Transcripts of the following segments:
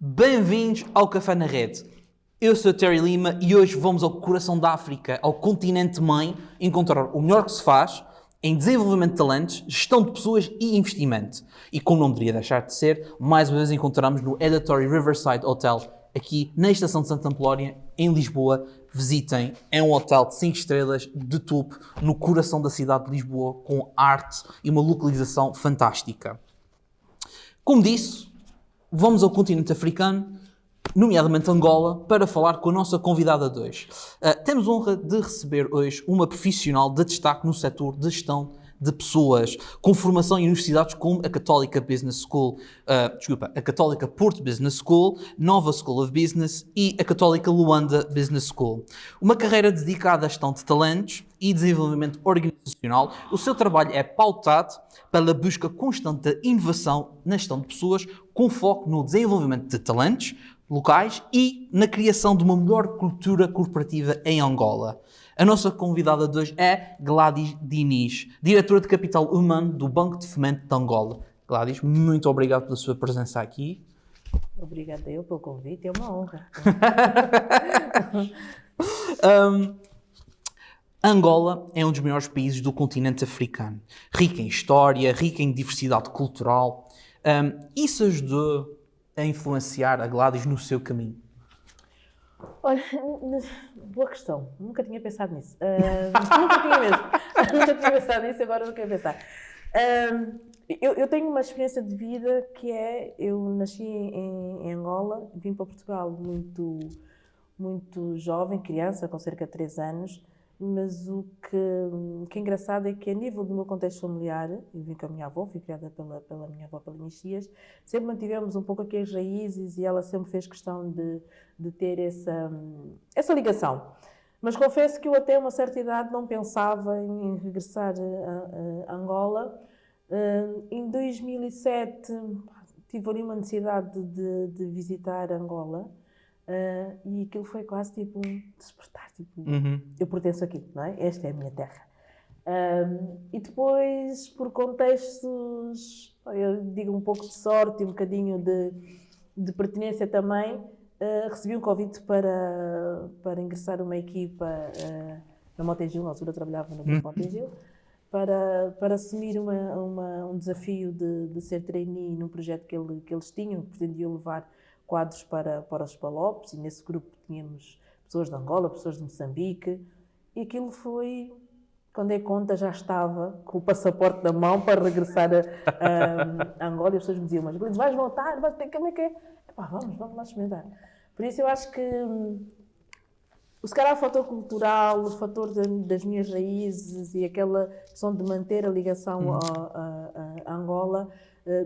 Bem-vindos ao Café na Rede. Eu sou o Terry Lima e hoje vamos ao coração da África, ao continente mãe, encontrar o melhor que se faz em desenvolvimento de talentos, gestão de pessoas e investimento. E como não poderia deixar de ser, mais uma vez encontramos no Editory Riverside Hotel, aqui na estação de Santa Apolónia, em Lisboa. Visitem, é um hotel de 5 estrelas de topo, no coração da cidade de Lisboa, com arte e uma localização fantástica. Como disse, vamos ao continente africano, nomeadamente Angola, para falar com a nossa convidada de hoje. Temos a honra de receber hoje uma profissional de destaque no setor de gestão de pessoas, com formação em universidades como a Católica Business School, a Católica Porto Business School, Nova School of Business e a Católica Luanda Business School. Uma carreira dedicada à gestão de talentos e desenvolvimento organizacional. O seu trabalho é pautado pela busca constante de inovação na gestão de pessoas, com foco no desenvolvimento de talentos locais e na criação de uma melhor cultura corporativa em Angola. A nossa convidada de hoje é Gladys Diniz, diretora de Capital Humano do Banco de Fomento de Angola. Gladys, muito obrigado pela sua presença aqui. Obrigada eu pelo convite, é uma honra. Angola é um dos maiores países do continente africano, rica em história, rica em diversidade cultural. Isso ajudou a influenciar a Gladys no seu caminho? Olha, boa questão. Nunca tinha pensado nisso. Nunca tinha mesmo. Nunca tinha pensado nisso, agora não quero pensar. Eu tenho uma experiência de vida que é... Eu nasci em Angola, vim para Portugal muito jovem, criança, com cerca de 3 anos. Mas o que é engraçado é que, a nível do meu contexto familiar, eu vim com a minha avó, fui criada pela minha avó, pelas minhas tias, sempre mantivemos um pouco aqui as raízes e ela sempre fez questão de ter essa ligação. Mas confesso que eu até uma certa idade não pensava em regressar a Angola. Em 2007 tive ali uma necessidade de visitar Angola. E aquilo foi quase tipo um despertar, tipo, eu pertenço aqui, não é? Esta é a minha terra. E depois, por contextos, eu digo um pouco de sorte e um bocadinho de pertinência também, recebi um convite para ingressar numa equipa na Motengil, na altura eu trabalhava no Grupo Motengil, para assumir um desafio de ser trainee num projeto que eles tinham, que pretendiam levar quadros para os Palopes, e nesse grupo tínhamos pessoas de Angola, pessoas de Moçambique, e aquilo foi, quando é conta, já estava com o passaporte na mão para regressar a Angola, e as pessoas me diziam, mas vais voltar, como é que é? Epá, vamos lá experimentar. Por isso eu acho que, se calhar o fator cultural, o fator das minhas raízes e aquela questão de manter a ligação a Angola,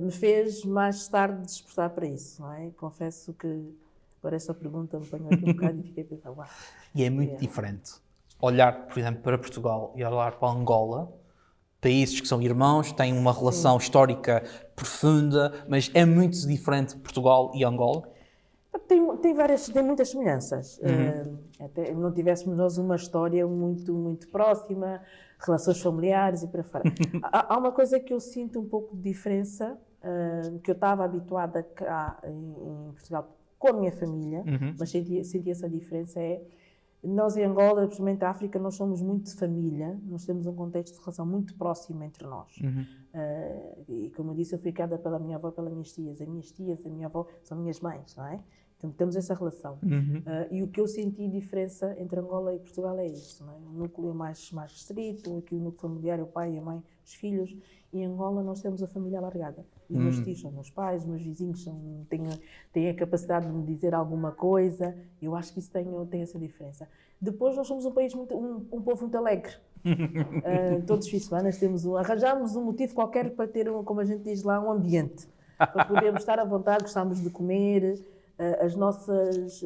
me fez mais tarde despertar para isso, não é? Confesso que agora esta pergunta me apanhou aqui um bocado e fiquei a pensar, uau. E é muito diferente olhar, por exemplo, para Portugal e olhar para Angola, países que são irmãos, têm uma relação histórica profunda, mas é muito diferente Portugal e Angola? Tem muitas semelhanças. Até não tivéssemos nós uma história muito próxima, relações familiares e para fora. Há uma coisa que eu sinto um pouco de diferença, que eu estava habituada cá em Portugal com a minha família, mas senti essa diferença, nós em Angola, principalmente a África, nós somos muito de família, nós temos um contexto de relação muito próximo entre nós. E como eu disse, eu fui criada pela minha avó e pelas minhas tias. As minhas tias e a minha avó são minhas mães, não é? Então temos essa relação. E o que eu senti diferença entre Angola e Portugal é isso, não é? O núcleo é mais restrito, aqui o núcleo familiar é o pai, a mãe, os filhos. E em Angola nós temos a família alargada. Os meus tios são meus pais, os meus vizinhos têm a capacidade de me dizer alguma coisa. Eu acho que isso tem essa diferença. Depois nós somos um país um povo muito alegre. Todos os fins de semana arranjamos um motivo qualquer para ter, como a gente diz lá, um ambiente. Para podermos estar à vontade, gostamos de comer. As nossas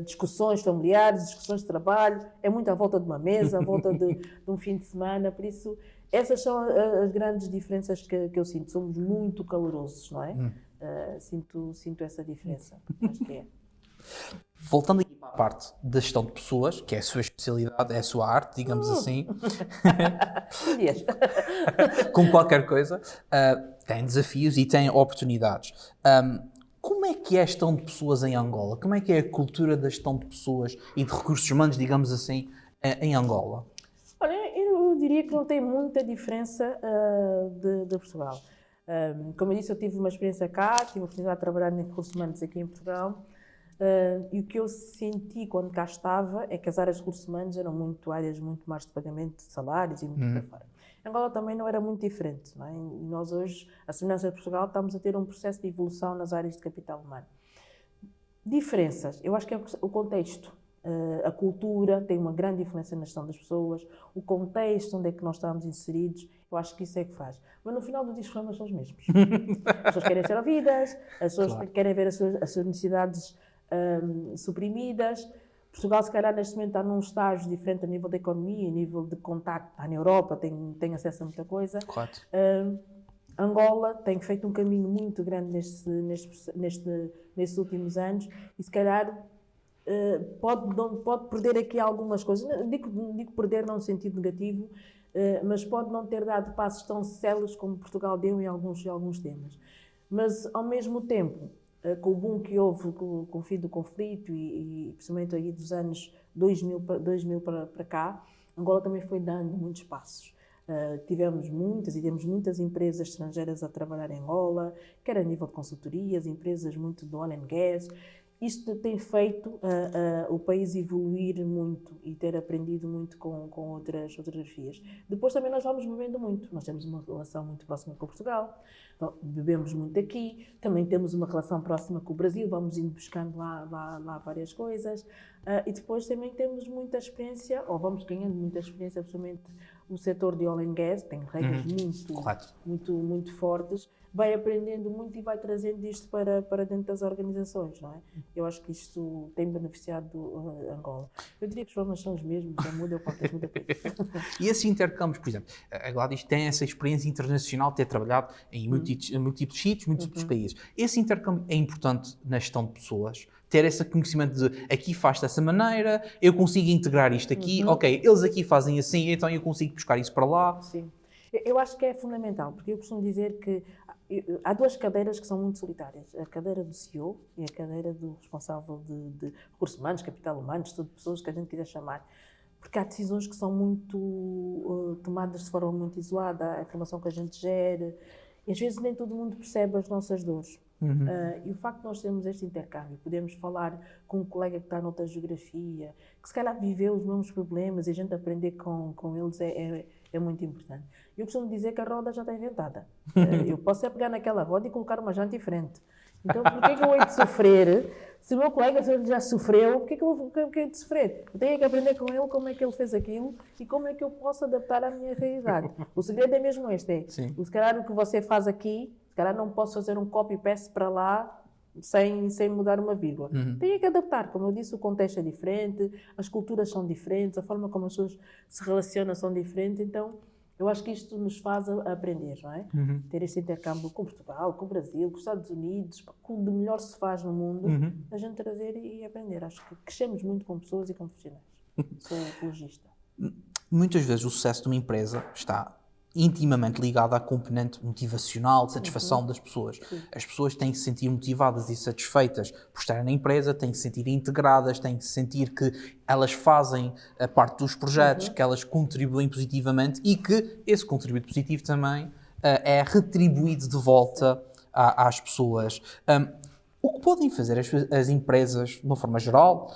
discussões familiares, discussões de trabalho, é muito à volta de uma mesa, à volta de um fim de semana. Por isso, essas são as grandes diferenças que eu sinto. Somos muito calorosos, não é? Sinto essa diferença. Acho que é. Voltando aqui para a parte da gestão de pessoas, que é a sua especialidade, é a sua arte, digamos assim, com qualquer coisa, tem desafios e tem oportunidades. Como é que é a gestão de pessoas em Angola? Como é que é a cultura da gestão de pessoas e de recursos humanos, digamos assim, em Angola? Olha, eu diria que não tem muita diferença de Portugal. Como eu disse, eu tive uma experiência cá, tive a oportunidade de trabalhar em recursos humanos aqui em Portugal. E o que eu senti quando cá estava é que as áreas de recursos humanos eram áreas muito mais de pagamento de salários e muito para fora. Angola também não era muito diferente, não é? E nós hoje, a semelhança de Portugal, estamos a ter um processo de evolução nas áreas de capital humano. Diferenças, eu acho que é o contexto. A cultura tem uma grande influência na gestão das pessoas, o contexto onde é que nós estamos inseridos, eu acho que isso é que faz. Mas no final do dia os problemas são os mesmos. As pessoas querem ser ouvidas, as pessoas querem ver as suas necessidades suprimidas. Portugal, se calhar, neste momento está num estágio diferente a nível da economia, a nível de contacto. Está na Europa, tem acesso a muita coisa. Angola tem feito um caminho muito grande nestes últimos anos e, se calhar, pode perder aqui algumas coisas. Digo perder não no sentido negativo, mas pode não ter dado passos tão céleres como Portugal deu em alguns temas. Mas, ao mesmo tempo, com o boom que houve com o fim do conflito e principalmente aí dos anos 2000 para cá, Angola também foi dando muitos passos. Temos muitas empresas estrangeiras a trabalhar em Angola, quer a nível de consultorias, empresas muito do oil and gas. Isto tem feito o país evoluir muito e ter aprendido muito com outras vias. Depois também nós vamos bebendo muito. Nós temos uma relação muito próxima com Portugal, bebemos muito aqui, também temos uma relação próxima com o Brasil, vamos indo buscando lá várias coisas. E depois também temos muita experiência, ou vamos ganhando muita experiência, principalmente o setor de oil and gas, tem regras muito fortes, vai aprendendo muito e vai trazendo isto para dentro das organizações, não é? Eu acho que isto tem beneficiado Angola. Eu diria que os problemas são os mesmos, já muda o contexto, muda tudo. E esses intercâmbios, por exemplo, a Gladys tem essa experiência internacional de ter trabalhado em múltiplos sítios, múltiplos países. Esse intercâmbio é importante na gestão de pessoas? Ter esse conhecimento de aqui faz dessa maneira, eu consigo integrar isto aqui, ok, eles aqui fazem assim, então eu consigo buscar isso para lá. Sim. Eu acho que é fundamental, porque eu costumo dizer que há duas cadeiras que são muito solitárias. A cadeira do CEO e a cadeira do responsável de recursos humanos, capital humano, estudo de pessoas, que a gente quiser chamar. Porque há decisões que são muito tomadas de forma muito isolada, a informação que a gente gera, e às vezes nem todo mundo percebe as nossas dores. E o facto de nós termos este intercâmbio, podemos falar com um colega que está noutra geografia, que se calhar viveu os mesmos problemas e a gente aprender com eles é muito importante. Eu costumo dizer que a roda já está inventada. Eu posso pegar naquela roda e colocar uma janta diferente. Então, por que eu hei de sofrer? Se o meu colega já sofreu, por que eu hei de sofrer? Eu tenho que aprender com ele como é que ele fez aquilo e como é que eu posso adaptar à minha realidade. O segredo é mesmo este. Se calhar o que você faz aqui, se calhar não posso fazer um copy-paste para lá sem mudar uma vírgula. Tenho que adaptar. Como eu disse, o contexto é diferente, as culturas são diferentes, a forma como as pessoas se relacionam são diferentes. Então, eu acho que isto nos faz aprender, não é? Ter este intercâmbio com Portugal, com o Brasil, com os Estados Unidos, com o de melhor se faz no mundo, a gente trazer e aprender. Acho que crescemos muito com pessoas e com profissionais. Sou ecologista. Muitas vezes o sucesso de uma empresa está intimamente ligado à componente motivacional, de satisfação das pessoas. As pessoas têm que se sentir motivadas e satisfeitas por estarem na empresa, têm que se sentir integradas, têm que sentir que elas fazem a parte dos projetos, que elas contribuem positivamente e que esse contributo positivo também é retribuído de volta às pessoas. O que podem fazer as empresas, de uma forma geral,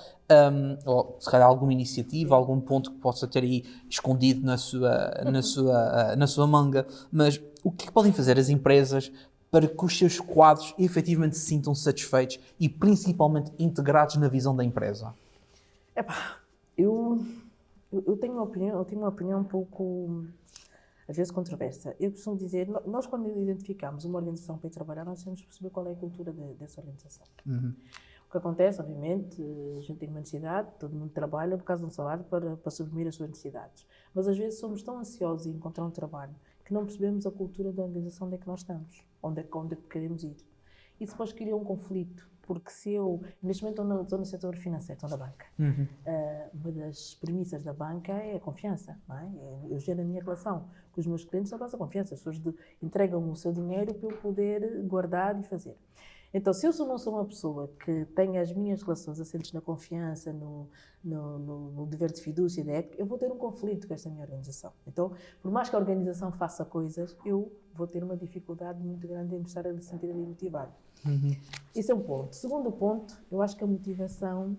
ou se calhar alguma iniciativa, algum ponto que possa ter aí escondido na sua manga, mas o que podem fazer as empresas para que os seus quadros efetivamente se sintam satisfeitos e principalmente integrados na visão da empresa? Eu tenho uma opinião um pouco, às vezes, controversa. Eu costumo dizer, nós quando identificamos uma organização para ir trabalhar, nós temos que perceber qual é a cultura dessa organização. O que acontece, obviamente, a gente tem uma necessidade, todo mundo trabalha por causa de um salário para suprimir as suas necessidades. Mas às vezes somos tão ansiosos em encontrar um trabalho que não percebemos a cultura da organização onde é que nós estamos, onde é que queremos ir. Isso depois cria um conflito, porque se eu, neste momento estou no setor financeiro, estou na banca, uma das premissas da banca é a confiança, não é? Eu gero a minha relação com os meus clientes na base da confiança, as pessoas entregam-me o seu dinheiro para eu poder guardar e fazer. Então, se eu não sou uma pessoa que tenha as minhas relações assentes na confiança, no dever de fidúcia, da ética, eu vou ter um conflito com esta minha organização. Então, por mais que a organização faça coisas, eu vou ter uma dificuldade muito grande em me estar a sentir ali motivado. Isso é um ponto. Segundo ponto, eu acho que a motivação...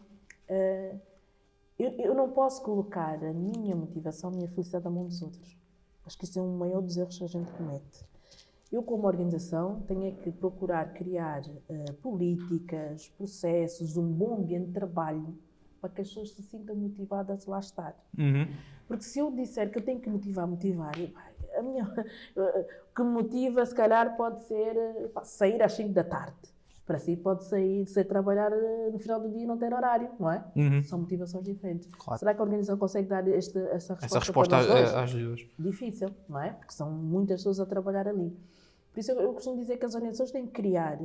eu não posso colocar a minha motivação, a minha felicidade na mão dos outros. Acho que isso é um maior dos erros que a gente comete. Eu, como organização, tenho que procurar criar políticas, processos, um bom ambiente de trabalho para que as pessoas se sintam motivadas a lá estar. Porque se eu disser que eu tenho que motivar, o que me motiva, se calhar, pode ser sair às 5 da tarde. Para si pode ser trabalhar no final do dia e não ter horário, não é? São motivações diferentes. Claro. Será que a organização consegue dar essa resposta? Essa resposta às duas. Difícil, não é? Porque são muitas pessoas a trabalhar ali. Por isso eu costumo dizer que as organizações têm que criar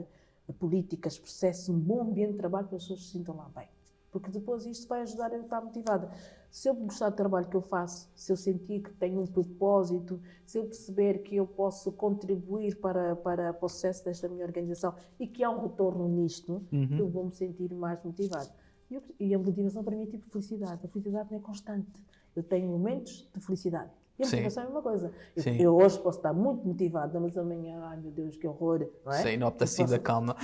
políticas, processos, um bom ambiente de trabalho para as pessoas se sintam lá bem. Porque depois isto vai ajudar a eu estar motivada. Se eu gostar do trabalho que eu faço, se eu sentir que tenho um propósito, se eu perceber que eu posso contribuir para o sucesso desta minha organização e que há um retorno nisto, eu vou me sentir mais motivada. E a motivação para mim é tipo felicidade. A felicidade não é constante. Eu tenho momentos de felicidade. E a motivação é a mesma coisa. Eu hoje posso estar muito motivada, mas amanhã, ai meu Deus, que horror, não é? Sim, não apetece da calma.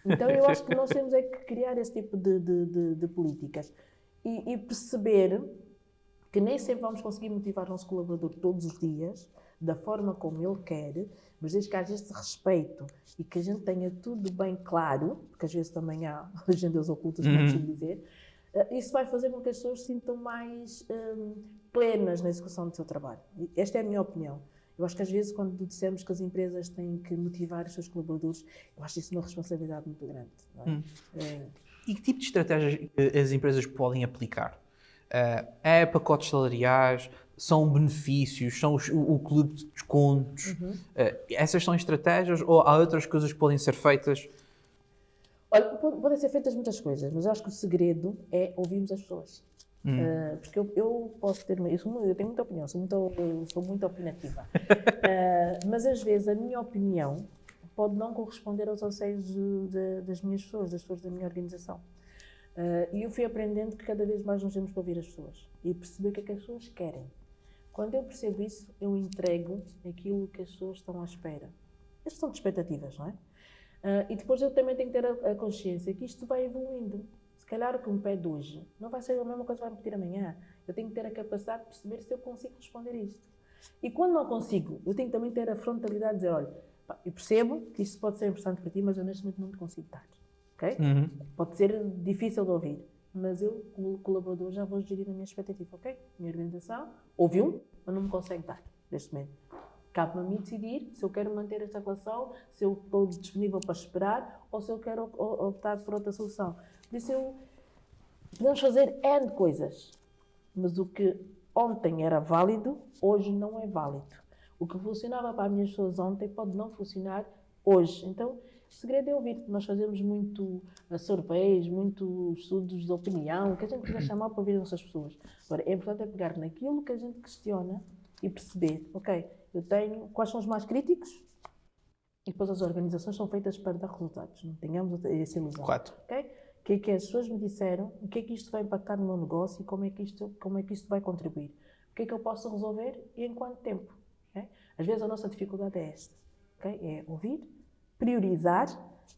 Então eu acho que nós temos é que criar esse tipo de políticas e perceber que nem sempre vamos conseguir motivar o nosso colaborador todos os dias, da forma como ele quer, mas desde que haja este respeito e que a gente tenha tudo bem claro, porque às vezes também há agendas ocultas, como costumo dizer, isso vai fazer com que as pessoas se sintam mais plenas na execução do seu trabalho. Esta é a minha opinião. Eu acho que às vezes quando dissemos que as empresas têm que motivar os seus colaboradores, eu acho isso uma responsabilidade muito grande. Não é? E que tipo de estratégias as empresas podem aplicar? É pacotes salariais? São benefícios? São o clube de descontos? Essas são estratégias ou há outras coisas que podem ser feitas? Olha, podem ser feitas muitas coisas, mas eu acho que o segredo é ouvirmos as pessoas. Porque eu posso ter... Eu tenho muita opinião, sou muito opinativa. Mas às vezes a minha opinião pode não corresponder aos anseios das minhas pessoas, das pessoas da minha organização. E eu fui aprendendo que cada vez mais nós temos que ouvir as pessoas e perceber o que é que as pessoas querem. Quando eu percebo isso, eu entrego aquilo que as pessoas estão à espera. Estas são de expectativas, não é? E depois eu também tenho que ter a consciência que isto vai evoluindo. Se calhar o que me pede hoje não vai ser a mesma coisa que vai me pedir amanhã. Eu tenho que ter a capacidade de perceber se eu consigo responder isto. E quando não consigo, eu tenho também que ter a frontalidade de dizer, olha, eu percebo que isto pode ser importante para ti, mas eu neste momento não te consigo dar. Okay? Pode ser difícil de ouvir, mas eu, como colaborador, já vou gerir a minha expectativa. Ok? Minha organização ouviu, mas não me consegue dar neste momento. Cabe-me a mim decidir se eu quero manter esta relação, se eu estou disponível para esperar ou se eu quero optar por outra solução. Por isso, podemos fazer N coisas, mas o que ontem era válido, hoje não é válido. O que funcionava para as minhas pessoas ontem pode não funcionar hoje. Então, o segredo é ouvir. Nós fazemos muito surveys, muito estudos de opinião, que a gente quiser chamar para ouvir as nossas pessoas. Agora, é importante pegar naquilo que a gente questiona e perceber, ok, eu tenho quais são os mais críticos e depois as organizações são feitas para dar resultados. Não tenhamos essa ilusão. Correto. Okay? O que é que as pessoas me disseram, o que é que isto vai impactar no meu negócio e como é que isto vai contribuir. O que é que eu posso resolver e em quanto tempo. Okay? Às vezes a nossa dificuldade é esta. Okay? É ouvir, priorizar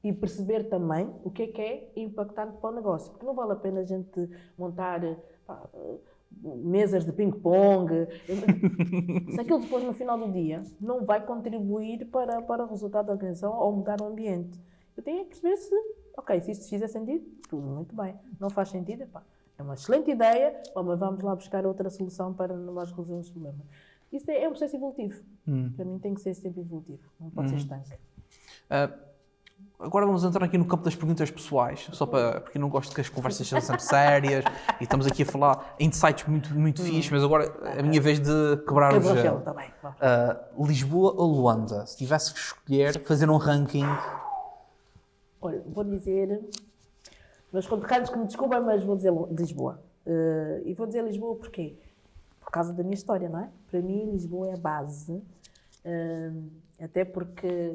e perceber também o que é impactante para o negócio. Porque não vale a pena a gente montar mesas de ping-pong. Se aquilo depois no final do dia não vai contribuir para o resultado da organização ou mudar o ambiente. Eu tenho que perceber se isto fizer sentido, tudo muito bem. Não faz sentido, é uma excelente ideia, mas vamos lá buscar outra solução para nós resolvermos o problema. Isso é um processo evolutivo. Para mim tem que ser sempre evolutivo, não pode ser estanque. Agora vamos entrar aqui no campo das perguntas pessoais, só porque eu não gosto que as conversas sejam sempre sérias e estamos aqui a falar insights muito fixes, mas agora é a minha vez de quebrar o gelo. Tá bem. Lisboa ou Luanda? Se tivesse que escolher, fazer um ranking... Olha, vou dizer... Meus conterrâneos que me desculpem, mas vou dizer Lisboa. E vou dizer Lisboa porquê? Por causa da minha história, não é? Para mim, Lisboa é a base. Até porque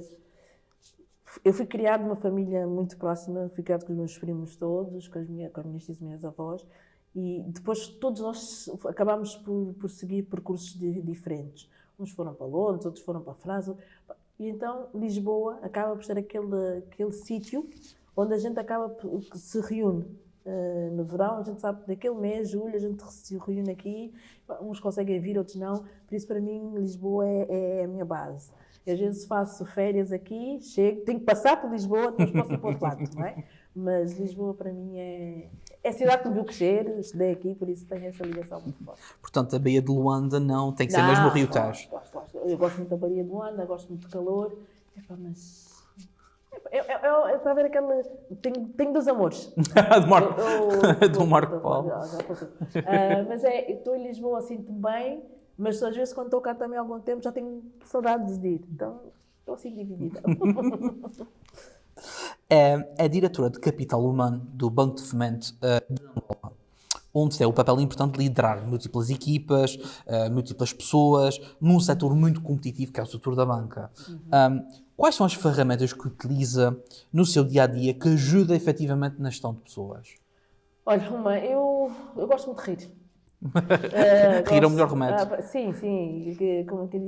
eu fui criada numa família muito próxima, fui criada com os meus primos todos, com as minhas tias e minhas avós, e depois todos nós acabámos por seguir percursos diferentes. Uns foram para Londres, outros foram para a França. E então Lisboa acaba por ser aquele sítio onde a gente acaba que se reúne. No verão, a gente sabe que naquele mês, julho, a gente se reúne aqui, uns conseguem vir, outros não. Por isso, para mim, Lisboa é a minha base. Eu, às vezes faço férias aqui, chego, tenho que passar por Lisboa, depois posso ir para o outro lado, não é? Mas Lisboa, para mim, é a cidade que me viu crescer, estudei aqui, por isso tenho essa ligação muito forte. Portanto, a Baía de Luanda não, tem que ser mesmo o Rio Tejo. Gosto. Eu gosto muito da Baía de Luanda, gosto muito de calor, mas... Está a ver aquele... Tenho dois amores. Do Marco Paulo. Mas estou em Lisboa, sinto-me bem, mas às vezes quando estou cá também há algum tempo já tenho saudades de ir. Então, estou assim dividida. É diretora de Capital Humano do Banco de Fomento de Angola, onde tem o papel importante de liderar múltiplas equipas, múltiplas pessoas, num setor muito competitivo que é o setor da banca. Quais são as ferramentas que utiliza no seu dia-a-dia que ajuda efetivamente na gestão de pessoas? Olha, eu gosto muito de rir. Rir é o melhor remédio. Sim.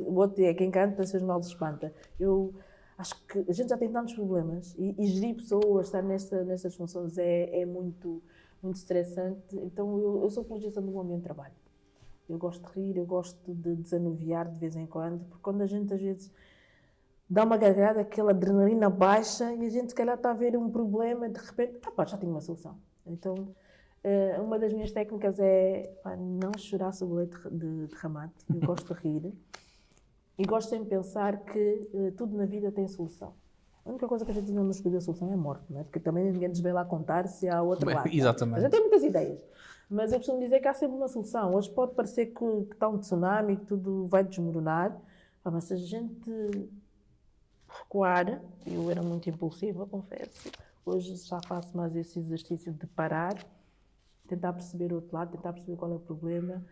O outro é quem canta, seus males espanta. Eu acho que a gente já tem tantos problemas e gerir pessoas, estar nestas funções é muito estressante. Então eu sou apologista do ambiente de trabalho. Eu gosto de rir, eu gosto de desanuviar de vez em quando, porque quando a gente às vezes dá uma gargalhada, aquela adrenalina baixa e a gente se calhar está a ver um problema e de repente, já tenho uma solução. Então, uma das minhas técnicas é não chorar sobre o leite derramado. Eu gosto de rir e gosto sempre de pensar que tudo na vida tem solução. A única coisa que a gente não nos escolhe a solução é a morte, não é? Porque também ninguém nos vem lá contar se há outro lado. Exatamente. A gente tem muitas ideias, mas eu costumo dizer que há sempre uma solução. Hoje pode parecer que está um tsunami, que tudo vai desmoronar, mas se a gente recuar, eu era muito impulsiva, confesso, hoje já faço mais esse exercício de parar, tentar perceber o outro lado, tentar perceber qual é o problema,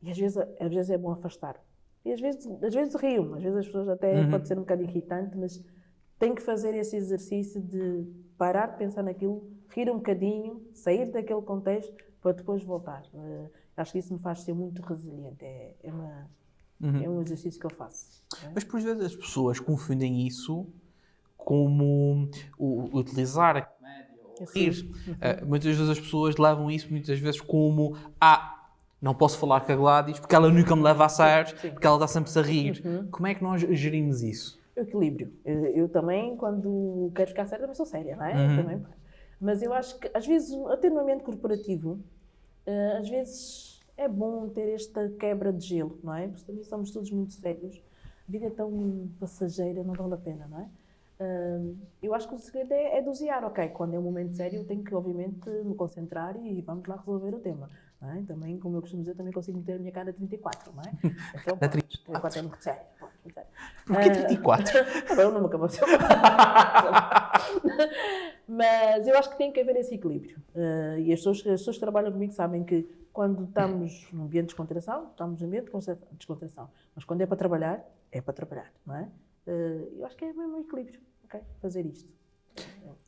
e às vezes é bom afastar. E às vezes rio, às vezes as pessoas até pode ser um bocado irritante, mas tem que fazer esse exercício de parar de pensar naquilo, rir um bocadinho, sair daquele contexto para depois voltar. Acho que isso me faz ser muito resiliente, é um exercício que eu faço. Mas por vezes as pessoas confundem isso como utilizar a comédia ou rir. Muitas vezes as pessoas levam isso muitas vezes como não posso falar com a Gladys porque ela nunca me leva a sério, porque ela está sempre a rir. Como é que nós gerimos isso? O equilíbrio. Eu também, quando quero ficar séria, também sou séria, não é? Também. Mas eu acho que, às vezes, até no ambiente corporativo, às vezes é bom ter esta quebra de gelo, não é? Porque também somos todos muito sérios. A vida é tão passageira, não vale a pena, não é? Eu acho que o segredo é dosear, ok? Quando é um momento sério, eu tenho que, obviamente, me concentrar e vamos lá resolver o tema. Não é? Também, como eu costumo dizer, também consigo meter a minha cara a 34, não é? Então, 34 é muito sério. Porquê 34? Eu não me acabou de ser. Mas eu acho que tem que haver esse equilíbrio. E as pessoas que trabalham comigo sabem que quando estamos num ambiente de descontração, estamos num ambiente de descontração. Mas quando é para trabalhar, não é? Eu acho que é mesmo um equilíbrio, ok? Fazer isto.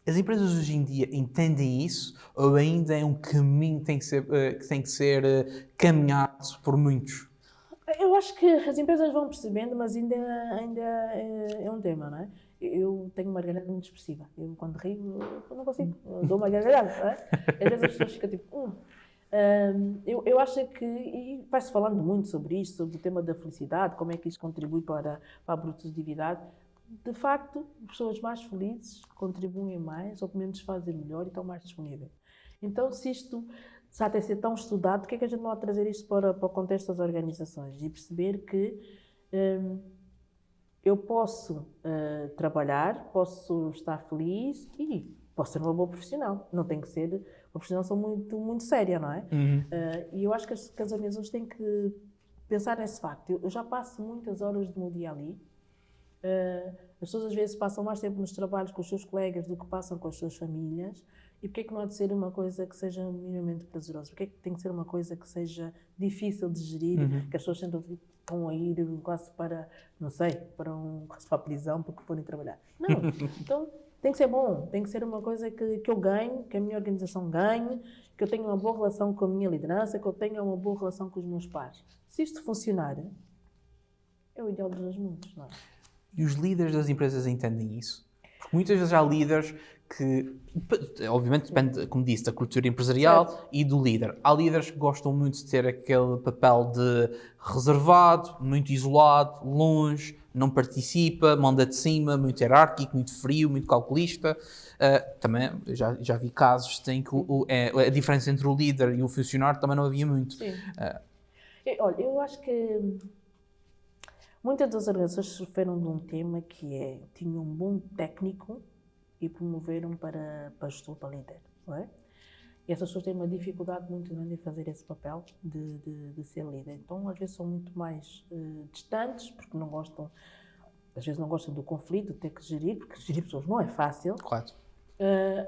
As empresas hoje em dia entendem isso ou ainda é um caminho que tem que ser caminhado por muitos? Eu acho que as empresas vão percebendo, mas ainda é um tema, não é? Eu tenho uma gargalhada muito expressiva. Eu, quando rio, eu não consigo. Eu dou uma gargalhada, não é? Às vezes as pessoas ficam tipo... Eu acho que, e vai-se falando muito sobre isto, sobre o tema da felicidade, como é que isto contribui para a produtividade. De facto, pessoas mais felizes contribuem mais, ou pelo menos fazem melhor e estão mais disponíveis. Então, se isto já tem sido tão estudado, por que é que a gente não vai trazer isto para o contexto das organizações e perceber que eu posso trabalhar, posso estar feliz e posso ser uma boa profissional. Não tem que ser uma profissional só muito, muito séria, não é? E eu acho que as organizações têm que pensar nesse facto. Eu já passo muitas horas do meu dia ali. As pessoas às vezes passam mais tempo nos trabalhos com os seus colegas do que passam com as suas famílias. E porquê é que não há de ser uma coisa que seja minimamente prazerosa? Porquê é que tem que ser uma coisa que seja difícil de gerir, que as pessoas estão a ir quase para, não sei, para a prisão porque forem trabalhar? Não. Então, tem que ser bom, tem que ser uma coisa que eu ganhe, que a minha organização ganhe, que eu tenha uma boa relação com a minha liderança, que eu tenha uma boa relação com os meus pares. Se isto funcionar, é o ideal dos dois mundos, não é? E os líderes das empresas entendem isso? Porque muitas vezes há líderes que, obviamente depende, como disse, da cultura empresarial Certo. e do líder. Há líderes que gostam muito de ter aquele papel de reservado, muito isolado, longe, não participa, manda de cima, muito hierárquico, muito frio, muito calculista. Também eu já vi casos em que a diferença entre o líder e o funcionário também não havia muito. Sim. Olha, eu acho que muitas das organizações sofreram de um tema que é, tinham um bom técnico e promoveram para gestor, para líder, não é? E essas pessoas têm uma dificuldade muito grande em fazer esse papel de ser líder. Então, às vezes são muito mais distantes, porque não gostam, às vezes não gostam do conflito, de ter que gerir, porque gerir pessoas não é fácil. Claro.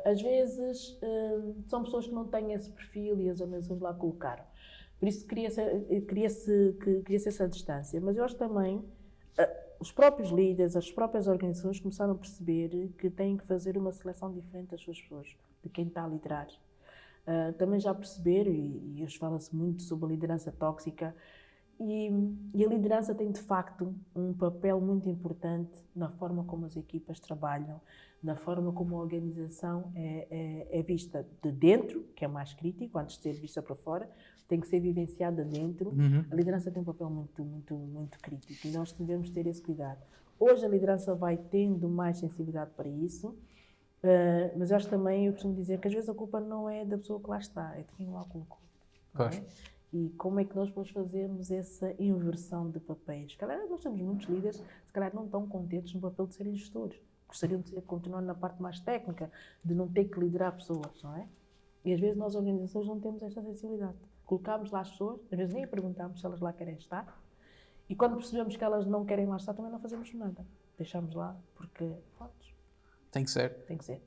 Às vezes são pessoas que não têm esse perfil e as organizações lá colocaram. Por isso cria-se essa distância. Mas eu acho também os próprios líderes, as próprias organizações começaram a perceber que têm que fazer uma seleção diferente das suas pessoas, de quem está a liderar. Também já perceberam, e hoje fala-se muito sobre a liderança tóxica, e a liderança tem de facto um papel muito importante na forma como as equipas trabalham, na forma como a organização é vista de dentro, que é mais crítico, antes de ser vista para fora, tem que ser vivenciada dentro. A liderança tem um papel muito, muito, muito crítico e nós devemos ter esse cuidado. Hoje a liderança vai tendo mais sensibilidade para isso, mas eu acho também, eu costumo dizer que às vezes a culpa não é da pessoa que lá está, é de quem lá colocou. Não é? E como é que nós depois fazemos essa inversão de papéis? Se calhar nós temos muitos líderes, se calhar não estão contentes no papel de serem gestores. Gostariam de continuar na parte mais técnica, de não ter que liderar pessoas, não é? E às vezes nós, organizações, não temos esta sensibilidade. Colocamos lá as pessoas, às vezes nem perguntamos se elas lá querem estar, e quando percebemos que elas não querem lá estar, também não fazemos nada. Deixamos lá, porque, pronto, Tem que ser. tem que ser.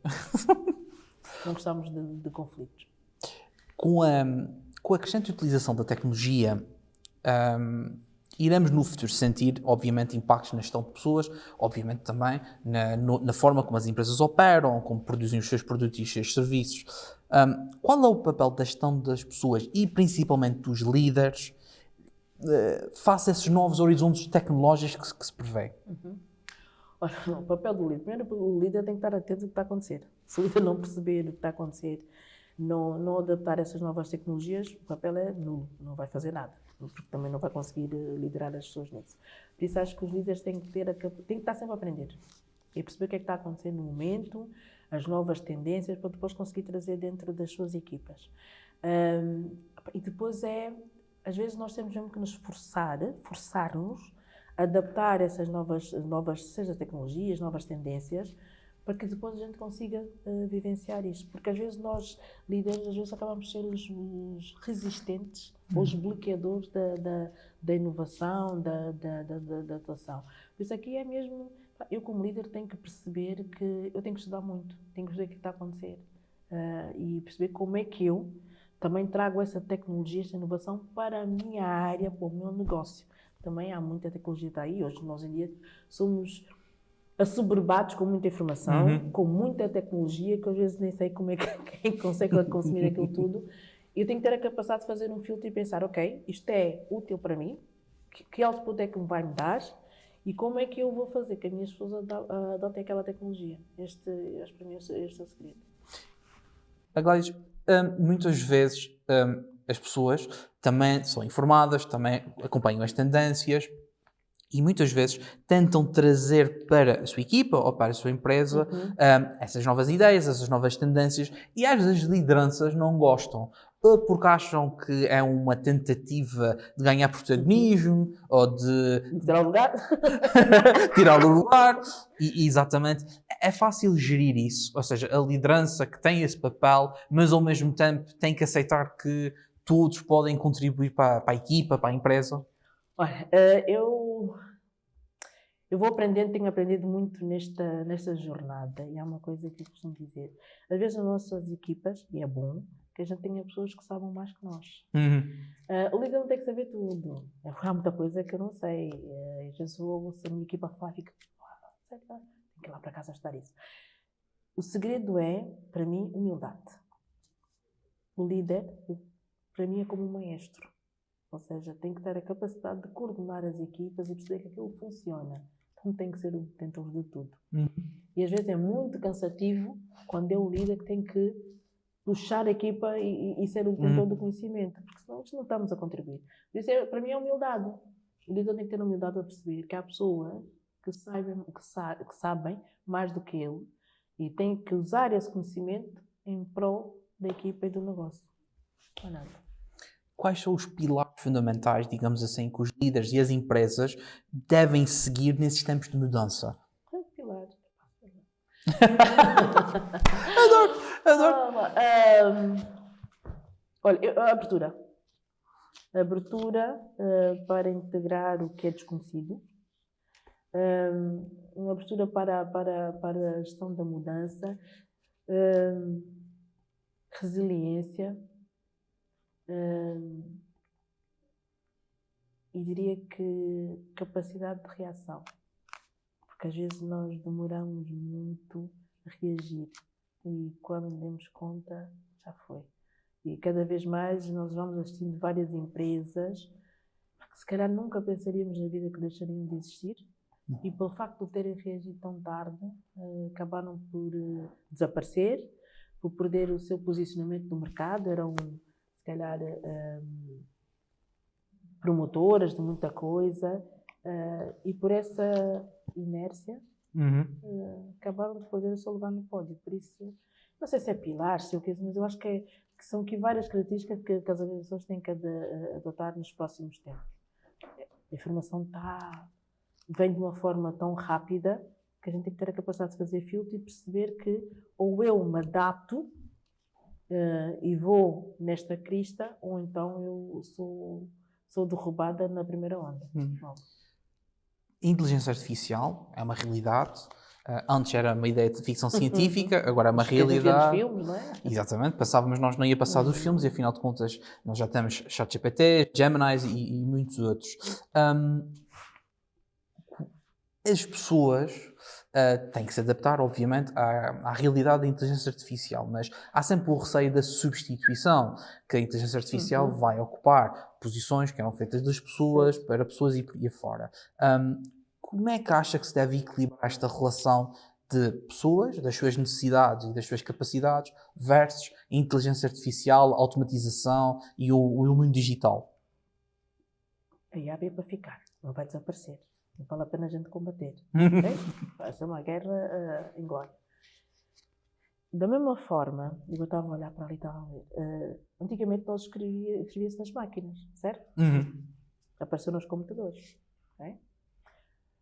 Não gostamos de conflitos. Com a crescente utilização da tecnologia, iremos no futuro sentir, obviamente, impactos na gestão de pessoas, obviamente também na forma como as empresas operam, como produzem os seus produtos e os seus serviços. Qual é o papel da gestão das pessoas e principalmente dos líderes face a esses novos horizontes tecnológicos que se prevê? Olha, o papel do líder. Primeiro, o líder tem que estar atento ao que está a acontecer. Se o líder não perceber o que está a acontecer, não adaptar essas novas tecnologias, o papel é nulo, não vai fazer nada, porque também não vai conseguir liderar as pessoas nisso. Por isso acho que os líderes têm que estar sempre a aprender e perceber o que é que está a acontecer no momento, as novas tendências, para depois conseguir trazer dentro das suas equipas. E depois às vezes nós temos mesmo que nos forçar-nos a adaptar essas novas, seja tecnologias, novas tendências, para que depois a gente consiga vivenciar isto. Porque às vezes nós, líderes, às vezes acabamos de ser os resistentes, ou os bloqueadores da inovação, da atuação. Por isso aqui é mesmo, eu como líder tenho que perceber que eu tenho que estudar muito, tenho que perceber o que está a acontecer e perceber como é que eu também trago essa tecnologia, essa inovação para a minha área, para o meu negócio. Também há muita tecnologia aí, hoje nós em dia somos assoberbados com muita informação, com muita tecnologia, que às vezes nem sei como é que quem consegue consumir aquilo tudo. Eu tenho que ter a capacidade de fazer um filtro e pensar, ok, isto é útil para mim, que output é que me vai me dar e como é que eu vou fazer que as minhas pessoas adotem aquela tecnologia. Para mim, este é o segredo. Gladys, muitas vezes as pessoas também são informadas, também acompanham as tendências e muitas vezes tentam trazer para a sua equipa ou para a sua empresa essas novas ideias, essas novas tendências e às vezes as lideranças não gostam. Ou porque acham que é uma tentativa de ganhar protagonismo ou de tirar o lugar. tirar o lugar. E, exatamente. É fácil gerir isso. Ou seja, a liderança que tem esse papel, mas ao mesmo tempo tem que aceitar que todos podem contribuir para a equipa, para a empresa. Olha, eu vou aprendendo, tenho aprendido muito nesta jornada e há uma coisa que eu costumo dizer. Às vezes nas nossas equipas, e é bom, que a gente tenha pessoas que sabem mais que nós. O líder não tem que saber tudo. Há muita coisa que eu não sei. Às vezes eu ouço a minha equipa falar e fico, tenho que ir lá para casa estudar isso. O segredo é, para mim, humildade. O líder, para mim, é como um maestro. Ou seja, tem que ter a capacidade de coordenar as equipas e perceber que aquilo funciona. Não tem que ser o detentor de tudo. E às vezes é muito cansativo quando é o líder que tem que puxar a equipa e ser o detentor do conhecimento, porque senão não estamos a contribuir. Por isso, para mim, é humildade. O líder tem que ter a humildade a perceber que há pessoas que sabem mais do que ele e tem que usar esse conhecimento em prol da equipa e do negócio. Não é nada. Quais são os pilares fundamentais, digamos assim, que os líderes e as empresas devem seguir nesses tempos de mudança? Pilares. Adoro. Olha, a abertura. Abertura para integrar o que é desconhecido. Uma abertura para a gestão da mudança. Resiliência. E diria que capacidade de reação. Porque às vezes nós demoramos muito a reagir. E quando demos conta, já foi. E cada vez mais nós vamos assistindo várias empresas que se calhar nunca pensaríamos na vida que deixariam de existir. E pelo facto de terem reagido tão tarde, acabaram por desaparecer, por perder o seu posicionamento no mercado. Eram, se calhar, promotoras de muita coisa. E por essa inércia, acabaram de poder só levar no pódio. Por isso, não sei se é pilar, se é o que, mas eu acho que são aqui várias características que as organizações têm que adotar nos próximos tempos. A informação vem de uma forma tão rápida que a gente tem que ter a capacidade de fazer filtro e perceber que ou eu me adapto e vou nesta crista, ou então eu sou derrubada na primeira onda. Inteligência artificial é uma realidade. Antes era uma ideia de ficção científica, agora é uma realidade. Filmes, não é? Exatamente, pensávamos nós não ia passar dos filmes e afinal de contas nós já temos ChatGPT, Geminis e muitos outros. As pessoas têm que se adaptar, obviamente, à realidade da inteligência artificial, mas há sempre o receio da substituição, que a inteligência artificial vai ocupar posições que eram feitas das pessoas, para pessoas e por aí afora. Como é que acha que se deve equilibrar esta relação de pessoas, das suas necessidades e das suas capacidades, versus inteligência artificial, automatização e o mundo digital? A IA veio para ficar, não vai desaparecer. Não vale a pena a gente combater. Okay? Vai ser uma guerra em glória. Da mesma forma, eu estava a olhar para ali e estava a ver, antigamente nós escrevia-se nas máquinas, certo? Apareceu nos computadores. Okay?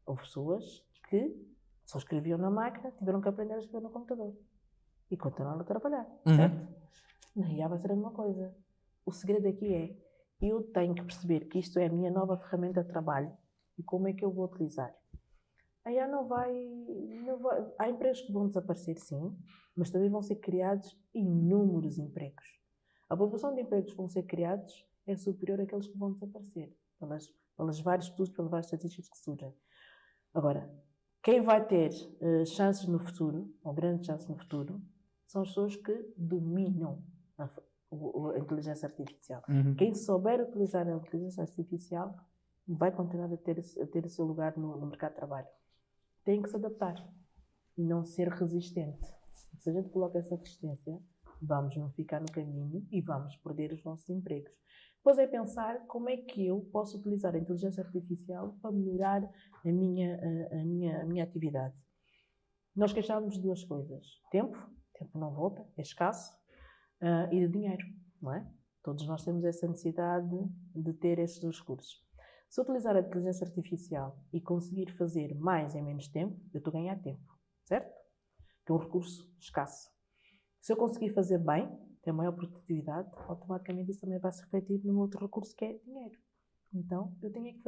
Houve pessoas que só escreviam na máquina, tiveram que aprender a escrever no computador. E continuaram a trabalhar, certo? Na IA vai ser a mesma coisa. O segredo aqui é, eu tenho que perceber que isto é a minha nova ferramenta de trabalho e como é que eu vou utilizar. A IA não vai... Há empregos que vão desaparecer, sim, mas também vão ser criados inúmeros empregos. A proporção de empregos que vão ser criados é superior àqueles que vão desaparecer, pelos vários estudos, pelas várias estatísticas que surgem. Agora, quem vai ter chances no futuro, ou grandes chances no futuro, são as pessoas que dominam a inteligência artificial. Quem souber utilizar a inteligência artificial vai continuar a ter o seu lugar no mercado de trabalho. Tem que se adaptar e não ser resistente. Se a gente coloca essa resistência, vamos não ficar no caminho e vamos perder os nossos empregos. Depois é pensar como é que eu posso utilizar a inteligência artificial para melhorar a minha atividade. Nós queixamos de duas coisas. Tempo não volta, é escasso, e de dinheiro, não é? Todos nós temos essa necessidade de ter esses dois recursos. Se eu utilizar a inteligência artificial e conseguir fazer mais em menos tempo, eu estou a ganhar tempo, certo? Que é um recurso escasso. Se eu conseguir fazer bem, ter maior produtividade, automaticamente isso também vai se refletir no outro recurso que é dinheiro. Então, eu tenho que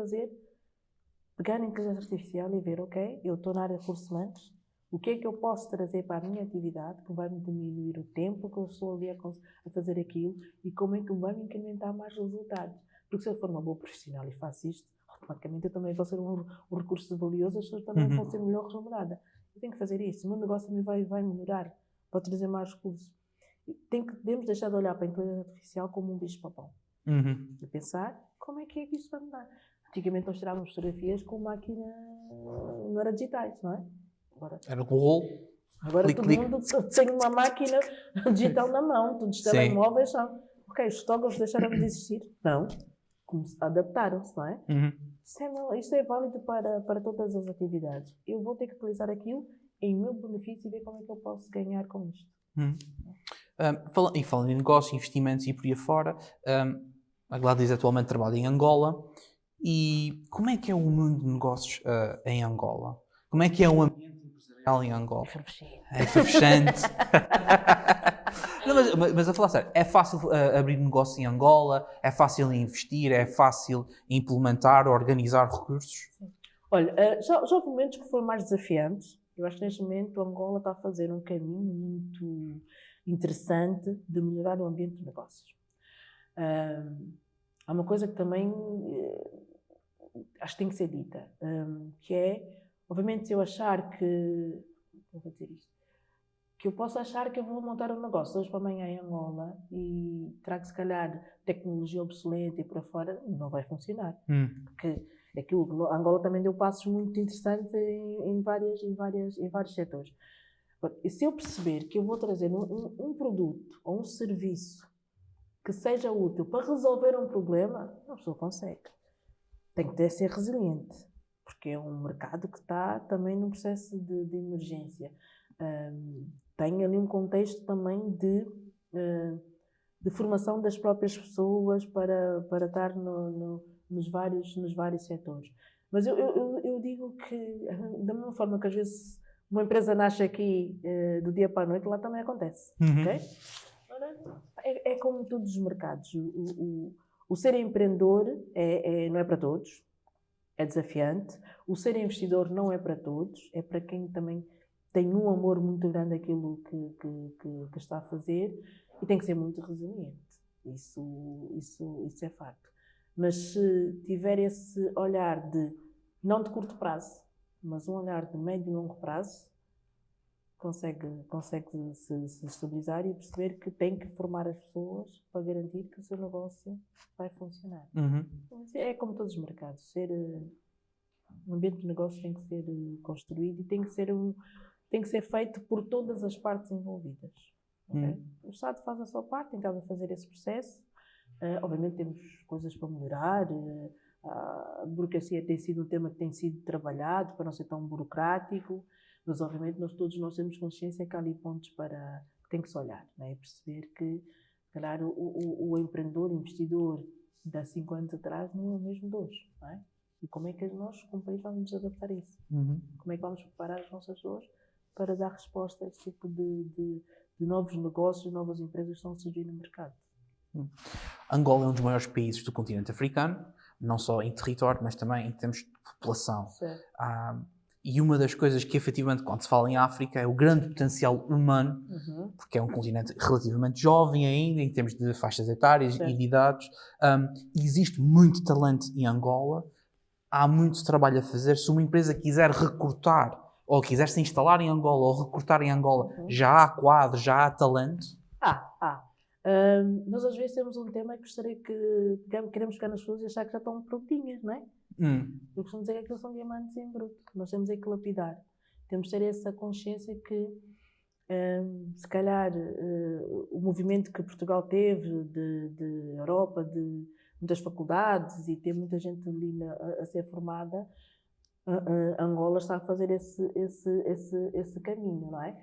pegar a inteligência artificial e ver, ok, eu estou na área de recursos humanos, o que é que eu posso trazer para a minha atividade que vai me diminuir o tempo que eu estou ali a fazer aquilo e como é que vai me incrementar mais resultados. Porque se eu for uma boa profissional e faço isto, automaticamente eu também vou ser um recurso valioso, as pessoas também vão ser melhor remuneradas. eu tenho que fazer isto, o meu negócio também vai melhorar, pode trazer mais recursos. Devemos deixar de olhar para a inteligência artificial como um bicho-papão. E pensar, como é que isso vai mudar? Antigamente nós tirávamos fotografias com máquina, não era digitais, não é? Era com o rolo. Agora Clique, todo clique. mundo tem uma máquina digital na mão, todos os telemóveis são. Ok, os fotógrafos deixaram de existir? Não. Adaptaram-se, não é? Isto é válido para todas as atividades. Eu vou ter que utilizar aquilo em meu benefício e ver como é que eu posso ganhar com isto. Falando em negócios, investimentos e por aí afora, a Gladys atualmente trabalha em Angola. E como é que é o mundo de negócios em Angola? Como é que é o ambiente empresarial em Angola? É efervescente. Não, mas a falar sério, é fácil abrir negócio em Angola? É fácil investir? É fácil implementar, organizar recursos? Sim. Olha, já houve momentos que foram mais desafiantes. Eu acho que neste momento Angola está a fazer um caminho muito interessante de melhorar o ambiente de negócios. Há uma coisa que também acho que tem que ser dita, que é, obviamente, se eu achar que, vou dizer isto, que eu posso achar que eu vou montar um negócio hoje para amanhã em Angola e trago, se calhar, tecnologia obsoleta e por aí fora, não vai funcionar. Porque Angola também deu passos muito interessantes em vários setores. E se eu perceber que eu vou trazer um produto ou um serviço que seja útil para resolver um problema, a pessoa consegue. Tem que ser resiliente, porque é um mercado que está também num processo de emergência. Tem ali um contexto também de formação das próprias pessoas para estar nos vários setores. Mas eu digo que, da mesma forma que às vezes uma empresa nasce aqui do dia para a noite, lá também acontece. Okay? É como todos os mercados. O ser empreendedor não é para todos, é desafiante. O ser investidor não é para todos, é para quem também tem um amor muito grande àquilo que está a fazer e tem que ser muito resiliente. Isso é facto. Mas se tiver esse olhar não de curto prazo, mas um olhar de médio e longo prazo, consegue se estabilizar e perceber que tem que formar as pessoas para garantir que o seu negócio vai funcionar. É como todos os mercados. Um ambiente de negócio tem que ser construído e tem que ser feito por todas as partes envolvidas. Okay? O Estado faz a sua parte, tentando fazer esse processo. Obviamente temos coisas para melhorar. A burocracia tem sido um tema que tem sido trabalhado para não ser tão burocrático. Mas, obviamente, todos nós temos consciência que há ali pontos que tem que se olhar, né? E perceber que, claro, o empreendedor, o investidor de há 5 anos atrás não é o mesmo de hoje, não é? E como é que nós, como país, vamos nos adaptar a isso? Como é que vamos preparar as nossas pessoas para dar resposta a esse tipo de novos negócios, novas empresas que estão a surgir no mercado? Angola é um dos maiores países do continente africano, não só em território, mas também em termos de população. E uma das coisas que, efetivamente, quando se fala em África, é o grande potencial humano, porque é um continente relativamente jovem ainda, em termos de faixas etárias e de idades. Existe muito talento em Angola, há muito trabalho a fazer. Se uma empresa quiser recrutar, ou quiser se instalar em Angola, ou recrutar em Angola, já há quadros, já há talento? Nós às vezes temos um tema que gostaria que queremos ficar nas pessoas e achar que já estão prontinhas, não é? Eu costumo dizer que aquilo são diamantes em bruto, nós temos que lapidar. Temos de ter essa consciência que, se calhar, o movimento que Portugal teve de Europa, de muitas faculdades e ter muita gente ali a ser formada, Angola está a fazer esse caminho, não é?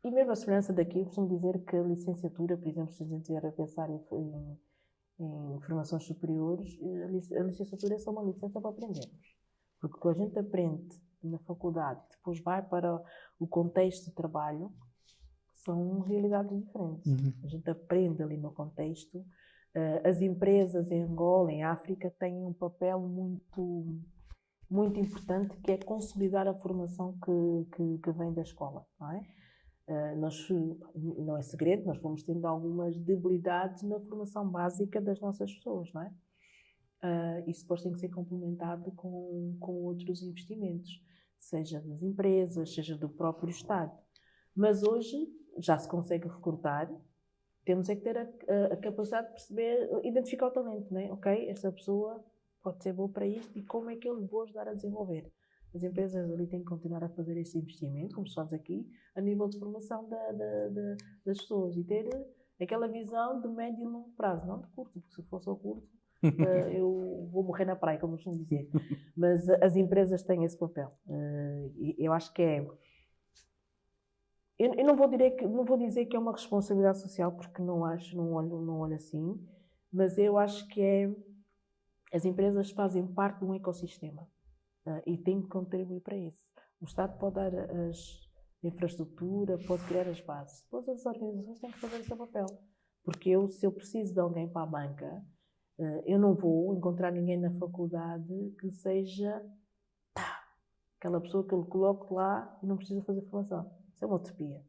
E mesmo a segurança daqui, eu costumo dizer que a licenciatura, por exemplo, se a gente estiver a pensar em formações superiores, a licenciatura é só uma licença para aprendermos. Porque o que a gente aprende na faculdade, depois vai para o contexto de trabalho, são realidades diferentes. A gente aprende ali no contexto. As empresas em Angola, em África, têm um papel muito, muito importante, que é consolidar a formação que vem da escola, não é? Não é segredo, nós vamos tendo algumas debilidades na formação básica das nossas pessoas, não é? Isso depois tem que ser complementado com outros investimentos. seja das empresas, seja do próprio Estado. Mas hoje já se consegue recrutar, temos é que ter a capacidade de perceber, identificar o talento, não é? Ok, esta pessoa pode ser boa para isto e como é que eu lhe vou ajudar a desenvolver. As empresas ali têm que continuar a fazer este investimento, como se faz aqui, a nível de formação das pessoas e ter aquela visão de médio e longo prazo, não de curto, porque se fosse ao curto, eu vou morrer na praia, como costumo dizer. Mas as empresas têm esse papel. Eu acho que é... Eu não vou dizer que é uma responsabilidade social, porque não olho assim, mas eu acho que as empresas fazem parte de um ecossistema e têm que contribuir para isso. O Estado pode dar a infraestrutura, pode criar as bases. Depois as organizações têm que fazer o seu papel. Porque se eu preciso de alguém para a banca, eu não vou encontrar ninguém na faculdade que seja aquela pessoa que eu coloco lá e não precisa fazer formação. Isso é uma utopia.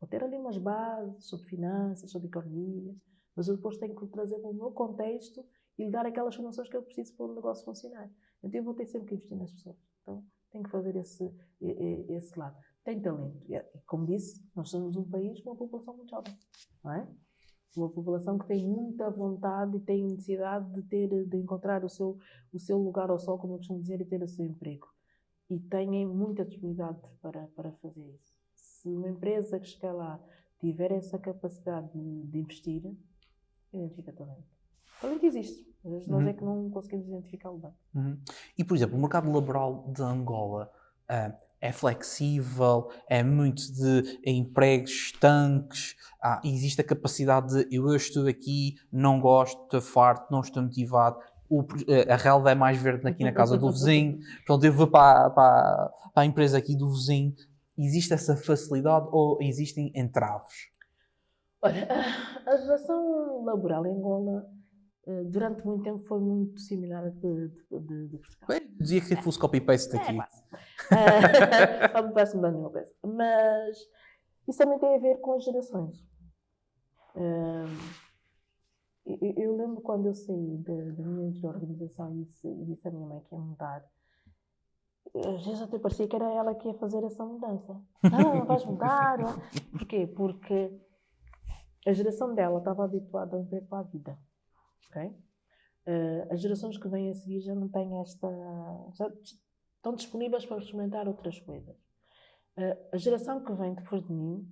Vou ter ali umas bases sobre finanças, sobre economia, mas eu depois tenho que trazer para o meu contexto e lhe dar aquelas formações que eu preciso para o negócio funcionar. Então eu vou ter sempre que investir nas pessoas. Então tenho que fazer esse lado. Tem talento. E, como disse, nós somos um país com uma população muito jovem, não é? Uma população que tem muita vontade e tem necessidade de encontrar o seu lugar ao sol, como eu costumo dizer, e ter o seu emprego. E têm muita disponibilidade para fazer isso. Se uma empresa que chegar lá tiver essa capacidade de investir, identifica talento. Talento existe, mas nós é que não conseguimos identificá-lo bem. E, por exemplo, o mercado laboral de Angola é flexível, é muito de empregos estanques, existe a capacidade de eu estou aqui, não gosto, estou farto, não estou motivado, a relva é mais verde aqui na casa do vizinho, portanto eu vou para a empresa aqui do vizinho. Existe essa facilidade ou existem entraves? Olha, a relação laboral em Angola durante muito tempo foi muito similar a de Portugal. Bem, dizia que fosse copy-paste daqui. Não vai mudar nenhuma coisa. Mas isso também tem a ver com as gerações. Eu lembro quando eu saí da minha organização e disse à minha mãe que ia mudar. Às vezes até parecia que era ela que ia fazer essa mudança. Não vais mudar. Porquê? Porque a geração dela estava habituada ao emprego para a vida. Okay? As gerações que vêm a seguir já não têm já estão disponíveis para experimentar outras coisas. A geração que vem depois de mim,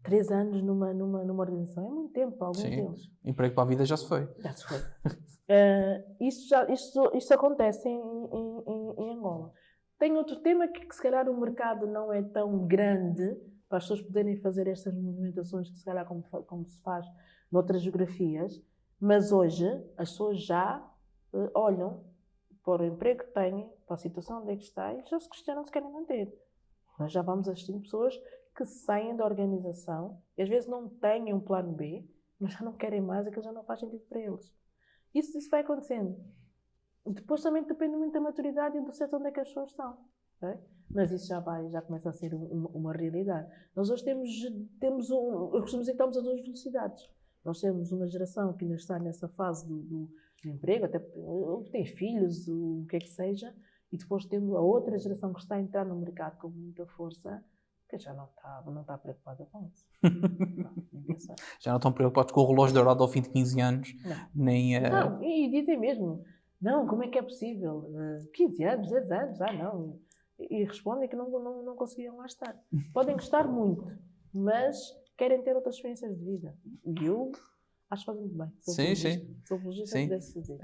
3 anos numa organização, é muito tempo para alguns deles. Emprego para a vida já se foi. Já se foi. Isso acontece em Angola. Tem outro tema que se calhar o mercado não é tão grande para as pessoas poderem fazer estas movimentações que se calhar como se faz noutras geografias, mas hoje as pessoas já olham para o emprego que têm, para a situação onde é que está e já se questionam se querem manter. Nós já vamos assistindo pessoas que saem da organização e às vezes não têm um plano B, mas já não querem mais, aquilo já não faz sentido para eles. Isso vai acontecendo. Depois também depende muito da maturidade e do setor onde é que as pessoas estão. Okay? Mas isso já começa a ser uma realidade. Nós hoje eu costumo dizer que estamos a 2 velocidades. Nós temos uma geração que ainda está nessa fase do emprego, até tem filhos, o que é que seja, e depois temos a outra geração que está a entrar no mercado com muita força, que já não está preocupada com isso. Já não estão preocupados com o relógio dourado ao fim de 15 anos. Não. Não, e dizem mesmo, não, como é que é possível? 15 anos, 10 anos, não. E respondem que não conseguiam lá estar. Podem gostar muito, mas querem ter outras experiências de vida. E eu acho que fazem muito bem. Sou apologista, pudesse fazer.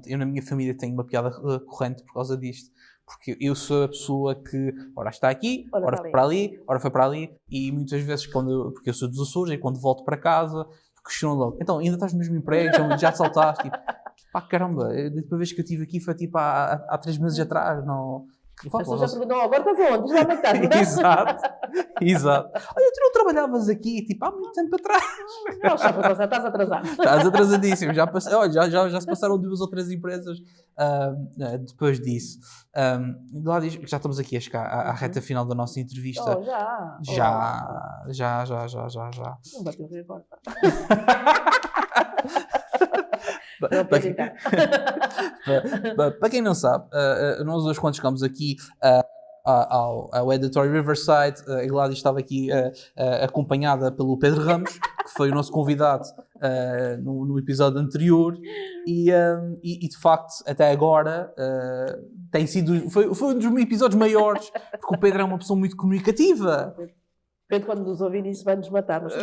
Eu na minha família tenho uma piada corrente por causa disto. Porque eu sou a pessoa que, ora está aqui, ora foi para ali, e muitas vezes, porque eu sou dos Açores, e quando volto para casa, questiono logo, então, ainda estás no mesmo emprego, já te saltaste? Tipo, pá, caramba, a última vez que eu estive aqui foi tipo há 3 meses atrás, não... As pessoas já perguntam, agora estás aonde? Já não estás, Exato. Olha, tu não trabalhavas aqui, tipo, há muito tempo atrás. Não, estás atrasado. Estás atrasadíssimo. Já se passaram 2 ou 3 empresas depois disso. Lá diz, já estamos aqui a chegar à reta final da nossa entrevista. Já. Não bateu o recorde. Para quem não sabe, nós hoje quando chegamos aqui ao Editorial Riverside, a Gladys estava aqui acompanhada pelo Pedro Ramos, que foi o nosso convidado no episódio anterior, e de facto até agora foi um dos episódios maiores, porque o Pedro é uma pessoa muito comunicativa. Pedro, quando nos ouvir isso, vai nos matar, mas tudo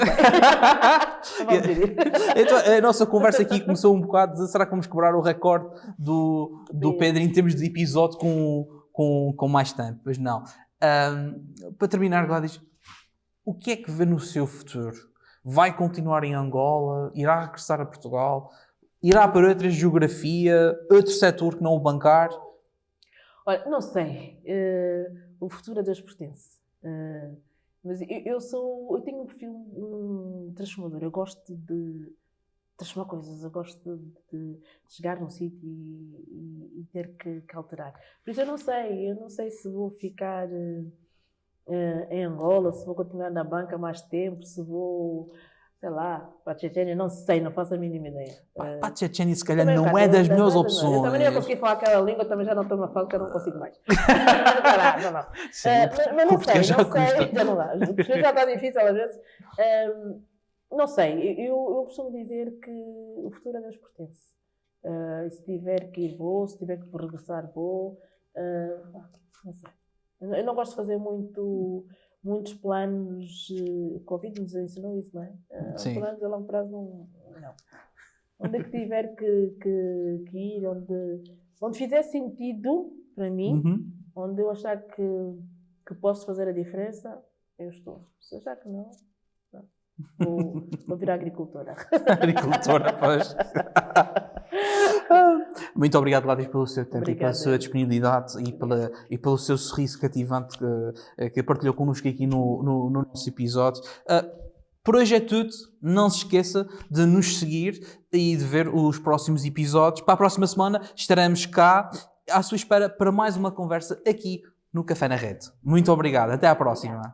bem. Então, a nossa conversa aqui começou um bocado de será que vamos quebrar o recorde do Pedro em termos de episódio com mais tempo? Pois não. Para terminar, Gladys, o que é que vê no seu futuro? Vai continuar em Angola? Irá regressar a Portugal? Irá para outra geografia? Outro setor que não o bancário? Olha, não sei. O futuro a Deus pertence. Mas eu tenho um perfil transformador. Eu gosto de transformar coisas. Eu gosto de chegar num sítio e ter que alterar. Por isso eu não sei se vou ficar em Angola, se vou continuar na banca mais tempo, se vou, sei lá, para a Chechênia, não sei, não faço a mínima ideia. Para a Chechênia se calhar não é das melhores opções. Eu também não ia conseguir falar aquela língua, também já não estou numa fase que eu não consigo mais. Não. Sim, mas não sei, já não dá. O português já está difícil às vezes. Não sei, eu costumo dizer que o futuro a Deus pertence. Se tiver que ir, vou. Se tiver que regressar, vou. Não sei. Eu não gosto de fazer muitos planos. Covid nos ensinou isso, não é? Planos a longo prazo, não. Onde é que tiver que ir, onde fizer sentido para mim, onde eu achar que posso fazer a diferença, eu estou. Se achar que não. Vou virar agricultora. Agricultora, pois. Muito obrigado, Gladys, pelo seu tempo. Obrigada. E pela sua disponibilidade e pelo seu sorriso cativante que partilhou connosco aqui no nosso episódio. Por hoje é tudo. Não se esqueça de nos seguir e de ver os próximos episódios. Para a próxima semana estaremos cá à sua espera para mais uma conversa aqui no Café na Rede. Muito obrigado. Até à próxima.